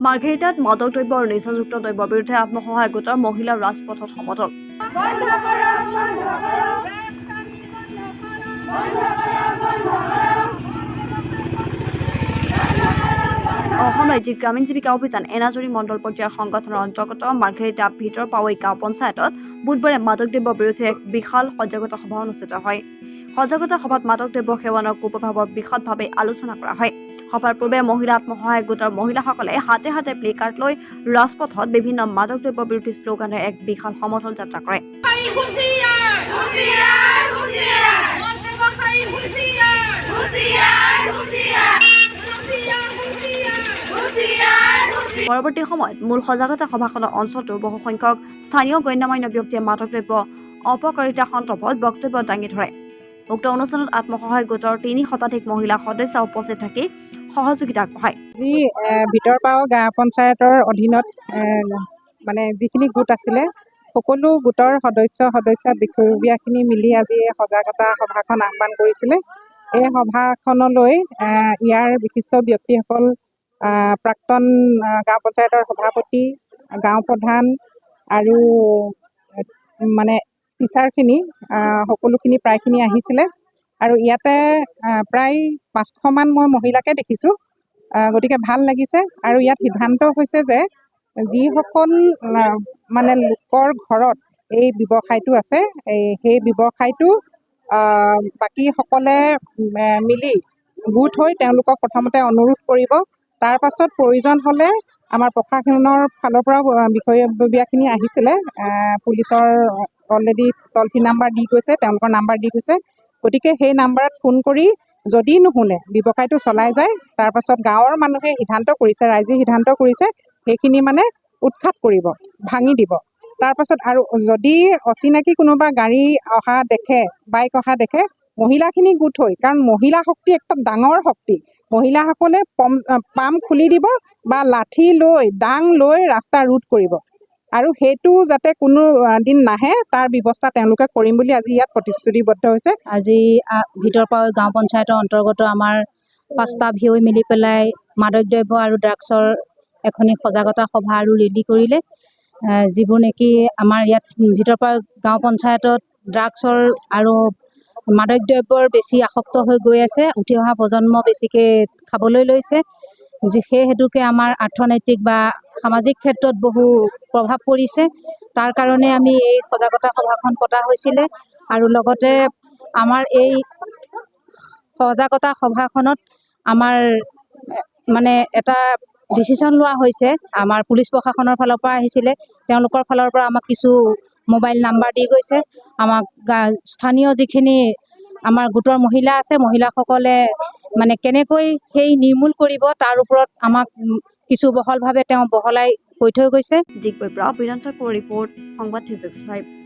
মাৰ্ঘেৰিটাত মাদক দ্ৰব্য আৰু নিচাযুক্ত দ্ৰব্যৰ বিৰুদ্ধে আত্মসহায়ক গোটৰ মহিলা ৰাজপথত সমৰ্থন। অসম ৰাজ্যিক গ্ৰামীণ জীৱিকা অভিযান এনাজৰী মণ্ডল পৰ্যায়ৰ সংগঠনৰ অন্তৰ্গত মাৰ্ঘেৰিটা ভিতৰ পাৱৈ গাঁও পঞ্চায়তত বুধবাৰে মাদক দ্ৰব্যৰ বিৰুদ্ধে এক বিশাল সজাগতা সভা অনুষ্ঠিত হয়। সজাগতা সভাত মাদক দ্ৰব্য সেৱনৰ কুপ্ৰভাৱৰ বিশদভাৱে আলোচনা কৰা হয়। সভাৰ পূৰ্বে মহিলা আত্মসহায়ক গোটৰ মহিলাসকলে হাতে হাতে প্লে কাৰ্ড লৈ ৰাজপথত বিভিন্ন মাদক দ্ৰব্য বিৰোধী শ্লোগানেৰে এক বিশাল সমৰ্থন যাত্ৰা কৰে। পৰৱৰ্তী সময়ত মূল সজাগতা সভাখনৰ অঞ্চলটোৰ বহুসংখ্যক স্থানীয় গণ্যমান্য ব্যক্তিয়ে মাদক দ্ৰব্য অপকাৰিতা সন্দৰ্ভত বক্তব্য দাঙি ধৰে। উক্ত অনুষ্ঠানত আত্মসহায়ক গোটৰ ৩ শতাধিক মহিলা সদস্য উপস্থিত থাকি সহযোগিতা আগবঢ়ায়। যি ভিতৰপাও গাঁও পঞ্চায়তৰ অধীনত মানে যিখিনি গোট আছিলে সকলো গোটৰ সদস্য বিষয়ববীয়াখিনি মিলি আজি সজাগতা সভাখন আহ্বান কৰিছিলে। এই সভাখনলৈ ইয়াৰ বিশিষ্ট ব্যক্তিসকল প্ৰাক্তন গাঁও পঞ্চায়তৰ সভাপতি, গাঁও প্ৰধান আৰু মানে টিচাৰখিনি সকলোখিনি প্ৰায়খিনি আহিছিলে আৰু ইয়াতে প্ৰায় 500মান মই মহিলাকে দেখিছোঁ। গতিকে ভাল লাগিছে আৰু ইয়াত সিদ্ধান্ত হৈছে যে যিসকল মানে লোকৰ ঘৰত এই ব্যৱসায়টো আছে সেই ব্যৱসায়টো বাকীসকলে মিলি গোট হৈ তেওঁলোকক প্ৰথমতে অনুৰোধ কৰিব। তাৰ পাছত প্ৰয়োজন হ'লে আমাৰ প্ৰশাসনৰ ফালৰ পৰা বিষয়ববীয়াখিনি আহিছিলে, পুলিচৰ অলৰেডি টল ফ্ৰী নাম্বাৰ দি গৈছে, তেওঁলোকৰ নাম্বাৰ দি গৈছে। গতিকে সেই নাম্বাৰত ফোন কৰি যদি নুশুনে ব্যৱসায়টো চলাই যায়, তাৰ পাছত গাঁৱৰ মানুহে সিদ্ধান্ত কৰিছে, ৰাইজে সিদ্ধান্ত কৰিছে সেইখিনি মানে উৎখাত কৰিব, ভাঙি দিব। তাৰ পাছত আৰু যদি অচিনাকি কোনোবা গাড়ী অহা দেখে, বাইক অহা দেখে, মহিলাখিনি গোট হৈ, কাৰণ মহিলা শক্তি একটা ডাঙৰ শক্তি, মহিলাসকলে পাম খুলি দিব বা লাঠি লৈ ডাং লৈ ৰাস্তা ৰোধ কৰিব আৰু সেইটো যাতে কোনো দিন নাহে তাৰ ব্যৱস্থা তেওঁলোকে কৰিম বুলি আজি ইয়াত প্ৰতিশ্ৰুতিবদ্ধ হৈছে। আজি ভিতৰপাও গাঁও পঞ্চায়তৰ অন্তৰ্গত আমাৰ 5টা ভিঅ মিলি পেলাই মাদক দ্ৰব্য আৰু ড্ৰাগছৰ এখনি সজাগতা সভা আৰু ৰেলী কৰিলে। যিবোৰ নেকি আমাৰ ইয়াত ভিতৰপাও গাঁও পঞ্চায়তত ড্ৰাগছৰ আৰু মাদক দ্ৰব্যৰ বেছি আসক্ত হৈ গৈ আছে, উঠি অহা প্ৰজন্ম বেছিকৈ খাবলৈ লৈছে। সেই হেতুকে আমাৰ অৰ্থনৈতিক বা সামাজিক ক্ষেত্ৰত বহু প্ৰভাৱ পৰিছে। তাৰ কাৰণে আমি এই সজাগতা সভাখন পতা হৈছিলে আৰু লগতে আমাৰ এই সজাগতা সভাখনত আমাৰ মানে এটা ডিচিশ্যন লোৱা হৈছে। আমাৰ পুলিচ প্ৰশাসনৰ ফালৰ পৰা আহিছিলে, তেওঁলোকৰ ফালৰ পৰা আমাক কিছু মোবাইল নাম্বাৰ দি গৈছে। আমাক স্থানীয় যিখিনি আমাৰ গোটৰ মহিলা আছে, মহিলাসকলে মানে কেনেকৈ সেই নিৰ্মূল কৰিব তাৰ ওপৰত আমাক কিছু বহলভাৱে তেওঁ বহলাই কৈ থৈ গৈছে। ৰিপৰ্ট সংবাদ 365।